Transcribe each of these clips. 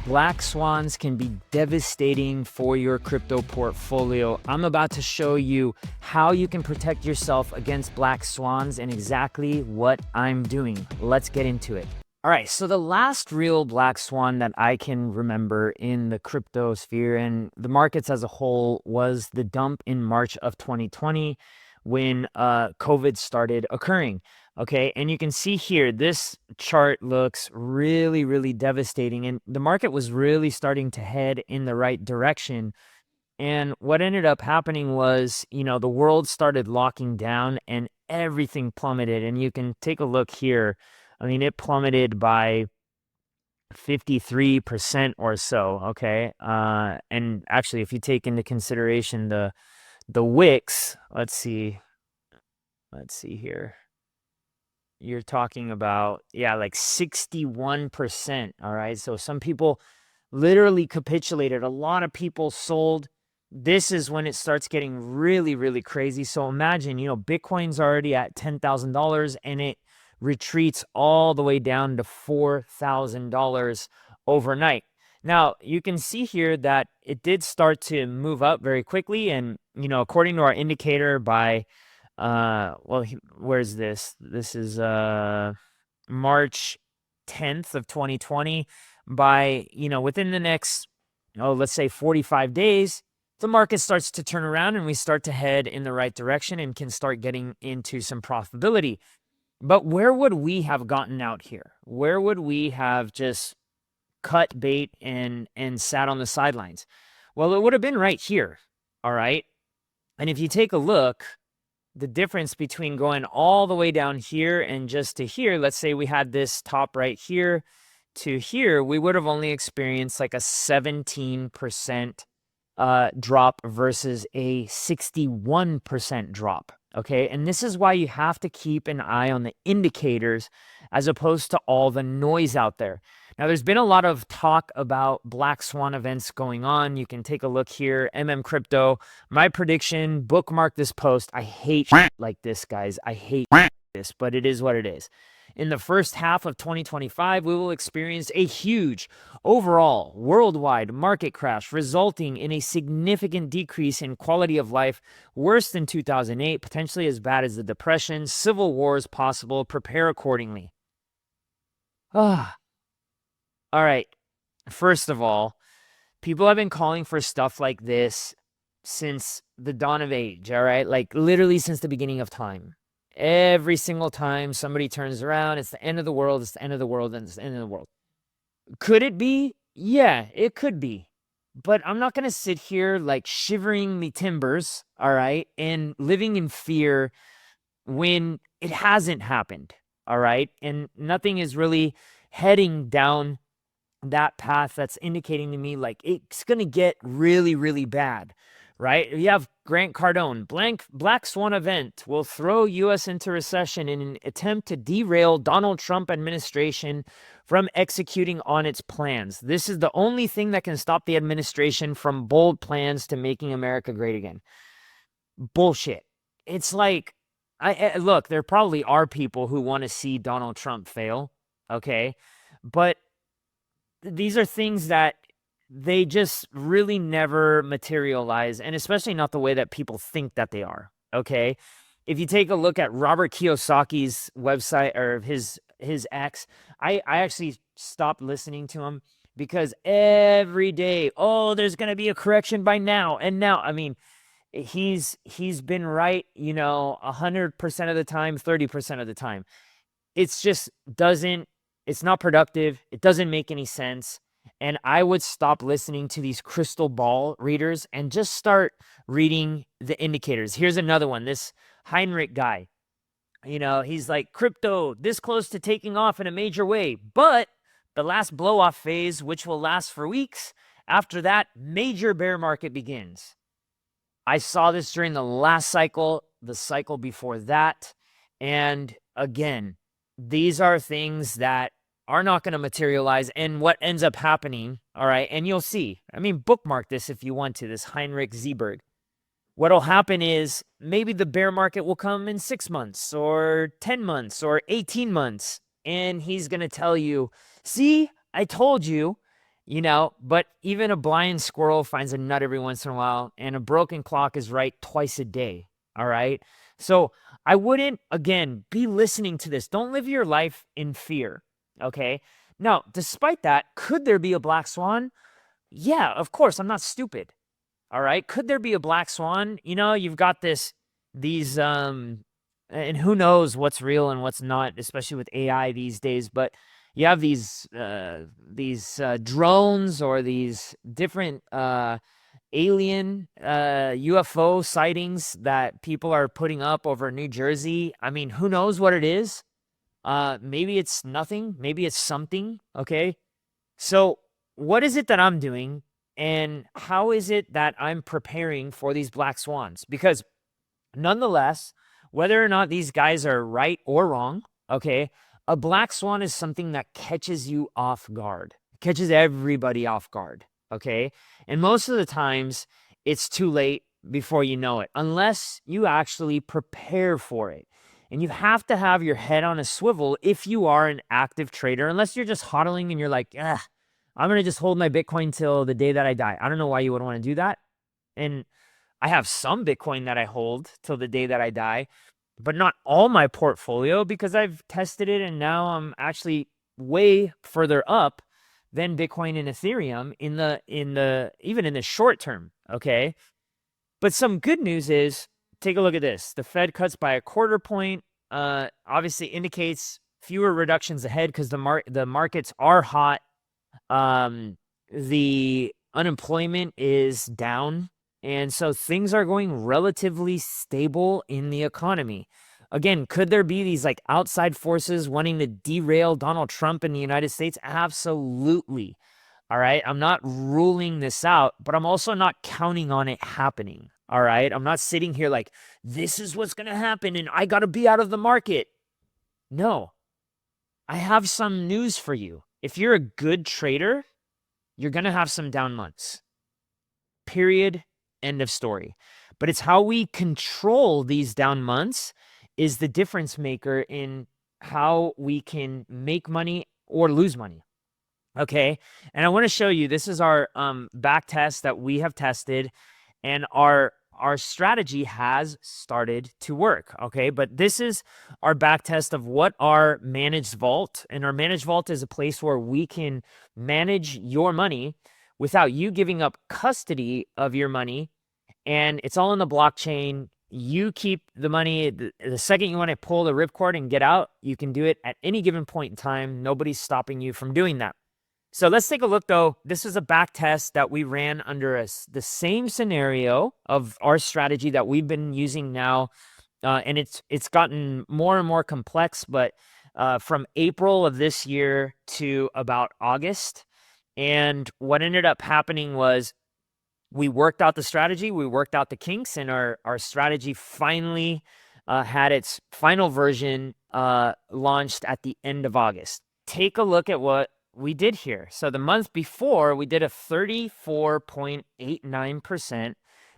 Black swans can be devastating for your crypto portfolio. I'm about to show you how you can protect yourself against black swans and exactly what I'm doing. Let's get into it. All right, so the last real black swan that I can remember in the crypto sphere and the markets as a whole was the dump in March of 2020 when COVID started occurring. Okay, and you can see here, this chart looks really, really devastating. And the market was really starting to head in the right direction. And what ended up happening was, the world started locking down and everything plummeted. And you can take a look here. I mean, it plummeted by 53% or so. Okay. And actually, if you take into consideration the wicks, let's see here. You're talking about, like 61%. All right. So some people literally capitulated. A lot of people sold. This is when it starts getting really, really crazy. So imagine, Bitcoin's already at $10,000 and it retreats all the way down to $4,000 overnight. Now, you can see here that it did start to move up very quickly. And, according to our indicator by where's this? This is March 10th of 2020. By, within the next, let's say 45 days, the market starts to turn around and we start to head in the right direction and can start getting into some profitability. But where would we have gotten out here? Where would we have just cut bait and sat on the sidelines? Well, it would have been right here. All right. And if you take a look, the difference between going all the way down here and just to here, let's say we had this top right here to here, we would have only experienced like a 17% drop versus a 61% drop. Okay. And this is why you have to keep an eye on the indicators as opposed to all the noise out there. Now, there's been a lot of talk about black swan events going on. You can take a look here, Crypto. My prediction, bookmark this post. I hate like this, guys. I hate this, but it is what it is. In the first half of 2025, we will experience a huge overall worldwide market crash, resulting in a significant decrease in quality of life, worse than 2008, potentially as bad as the Depression, civil wars possible. Prepare accordingly. All right. First of all, people have been calling for stuff like this since the dawn of age, all right? Like literally since the beginning of time. Every single time somebody turns around, it's the end of the world, it's the end of the world, and it's the end of the world. Could it be? Yeah, it could be. But I'm not going to sit here like shivering me timbers, all right, and living in fear when it hasn't happened, all right? And nothing is really heading down that path that's indicating to me like it's going to get really, really bad, right? You have Grant Cardone, black swan event will throw U.S. into recession in an attempt to derail Donald Trump administration from executing on its plans. This is the only thing that can stop the administration from bold plans to making America great again. Bullshit. It's like, look, there probably are people who want to see Donald Trump fail, okay? But these are things that they just really never materialize, and especially not the way that people think that they are, okay? If you take a look at Robert Kiyosaki's website or his X, I actually stopped listening to him because every day, there's going to be a correction by now. And now, I mean, he's been right, 100% of the time, 30% of the time. It's just it's not productive. It doesn't make any sense. And I would stop listening to these crystal ball readers and just start reading the indicators. Here's another one. This Heinrich guy, he's like, crypto this close to taking off in a major way, but the last blow off phase, which will last for weeks, after that, major bear market begins. I saw this during the last cycle, the cycle before that. And again, these are things that are not going to materialize. And what ends up happening, all right, and you'll see, I mean, bookmark this if you want to, this Heinrich Zieberg. What'll happen is maybe the bear market will come in 6 months or 10 months or 18 months. And he's going to tell you, see, I told you. but even a blind squirrel finds a nut every once in a while, and a broken clock is right twice a day. All right. So I wouldn't, again, be listening to this. Don't live your life in fear. Okay. Now, despite that, could there be a black swan? Yeah, of course. I'm not stupid. All right. Could there be a black swan? You've got these, and who knows what's real and what's not, especially with AI these days. But you have these drones or these different alien UFO sightings that people are putting up over New Jersey. I mean, who knows what it is? Maybe it's nothing. Maybe it's something. Okay. So what is it that I'm doing? And how is it that I'm preparing for these black swans? Because nonetheless, whether or not these guys are right or wrong, okay, a black swan is something that catches you off guard, catches everybody off guard, okay? And most of the times, it's too late before you know it, unless you actually prepare for it. And you have to have your head on a swivel if you are an active trader, unless you're just hodling and you're like, I'm going to just hold my Bitcoin till the day that I die. I don't know why you would want to do that. And I have some Bitcoin that I hold till the day that I die, but not all my portfolio, because I've tested it and now I'm actually way further up than Bitcoin and Ethereum even in the short term. Okay. But some good news is, take a look at this. The Fed cuts by a quarter point, obviously indicates fewer reductions ahead because the markets are hot. The unemployment is down. And so things are going relatively stable in the economy. Again, could there be these like outside forces wanting to derail Donald Trump in the United States? Absolutely. All right. I'm not ruling this out, but I'm also not counting on it happening. All right. I'm not sitting here like, this is what's going to happen and I got to be out of the market. No, I have some news for you. If you're a good trader, you're going to have some down months. Period. End of story. But it's how we control these down months is the difference maker in how we can make money or lose money. Okay. And I want to show you, this is our back test that we have tested, and our strategy has started to work. Okay. But this is our back test of what our managed vault, and our managed vault is a place where we can manage your money without you giving up custody of your money. And it's all in the blockchain. You keep the money. The second you want to pull the ripcord and get out, you can do it at any given point in time. Nobody's stopping you from doing that. So let's take a look, though. This is a back test that we ran under the same scenario of our strategy that we've been using now. And it's gotten more and more complex, but from April of this year to about August. And what ended up happening was we worked out the strategy, we worked out the kinks, and our strategy finally had its final version launched at the end of August. Take a look at what we did here. So the month before, we did a 34.89%,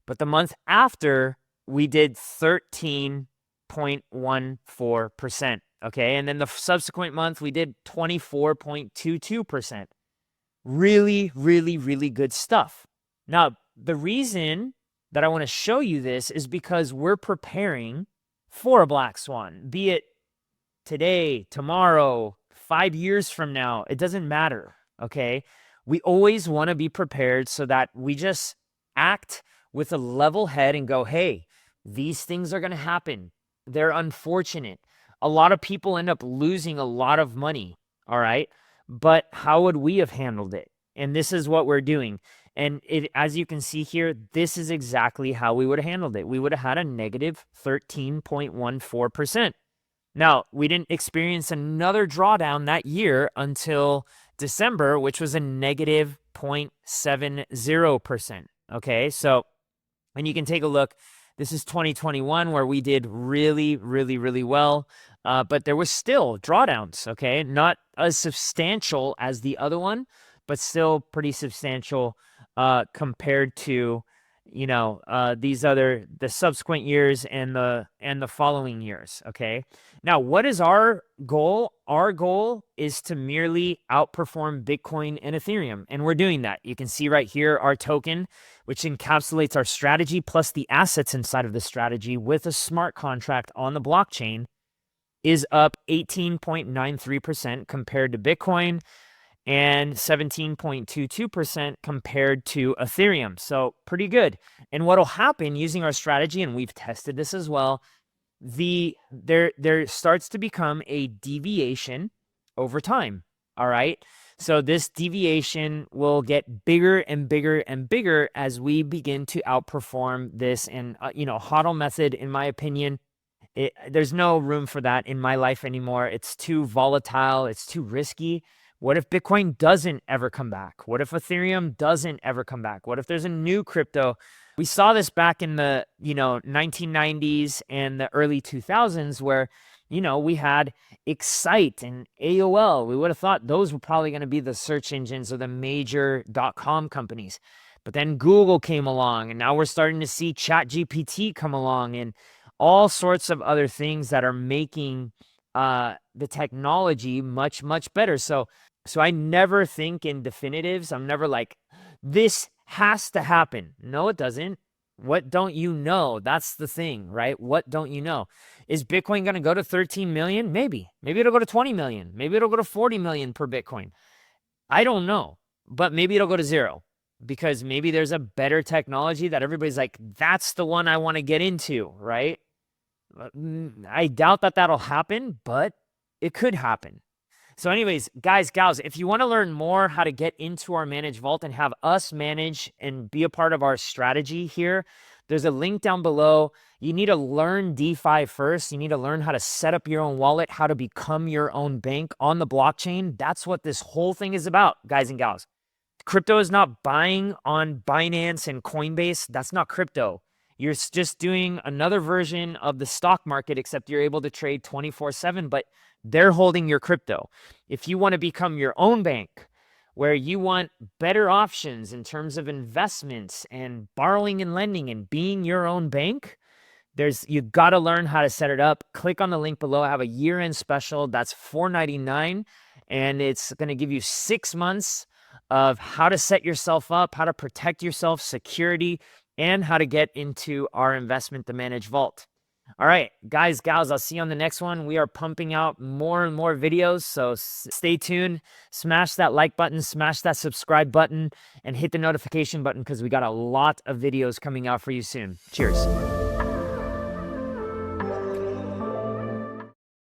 but the month after, we did 13.14%. Okay, and then the subsequent month, we did 24.22%. Really, really, really good stuff. Now, the reason that I want to show you this is because we're preparing for a black swan, be it today, tomorrow, 5 years from now. It doesn't matter, okay? We always want to be prepared so that we just act with a level head and go, hey, these things are going to happen. They're unfortunate. A lot of people end up losing a lot of money, all right? But how would we have handled it? And this is what we're doing. And as you can see here, this is exactly how we would have handled it. We would have had a negative 13.14%. Now, we didn't experience another drawdown that year until December, which was a negative 0.70%. Okay, so, and you can take a look. This is 2021 where we did really, really, really well. But there was still drawdowns, okay? Not as substantial as the other one, but still pretty substantial compared to the subsequent years and the following years. Okay. Now, what is our goal? Our goal is to merely outperform Bitcoin and Ethereum. And we're doing that. You can see right here our token, which encapsulates our strategy plus the assets inside of the strategy with a smart contract on the blockchain, is up 18.93% compared to Bitcoin and 17.22% compared to Ethereum. So pretty good. And what'll happen using our strategy, and we've tested this as well, there starts to become a deviation over time. All right. So this deviation will get bigger and bigger and bigger as we begin to outperform this. And HODL method, in my opinion, there's no room for that in my life anymore. It's too volatile. It's too risky. What if Bitcoin doesn't ever come back? What if Ethereum doesn't ever come back? What if there's a new crypto? We saw this back in the 1990s and the early 2000s where we had Excite and AOL. We would have thought those were probably going to be the search engines or the major .com companies. But then Google came along, and now we're starting to see ChatGPT come along and all sorts of other things that are making the technology much, much better. So I never think in definitives. I'm never like, this has to happen. No, it doesn't. What don't you know? That's the thing, right? What don't you know? Is Bitcoin going to go to 13 million? Maybe. Maybe it'll go to 20 million. Maybe it'll go to 40 million per Bitcoin. I don't know. But maybe it'll go to zero because maybe there's a better technology that everybody's like, that's the one I want to get into, right? I doubt that that'll happen, but it could happen. So anyways, guys, gals, if you want to learn more how to get into our managed vault and have us manage and be a part of our strategy here, there's a link down below. You need to learn DeFi first. You need to learn how to set up your own wallet, how to become your own bank on the blockchain. That's what this whole thing is about, guys and gals. Crypto is not buying on Binance and Coinbase. That's not crypto. You're just doing another version of the stock market, except you're able to trade 24/7, but they're holding your crypto. If you want to become your own bank, where you want better options in terms of investments and borrowing and lending and being your own bank, you got to learn how to set it up. Click on the link below. I have a year-end special. That's $4.99, and it's going to give you 6 months of how to set yourself up, how to protect yourself, security, and how to get into our investment to manage vault. All right, guys, gals, I'll see you on the next one. We are pumping out more and more videos, so stay tuned. Smash that like button, smash that subscribe button, and hit the notification button because we got a lot of videos coming out for you soon. Cheers.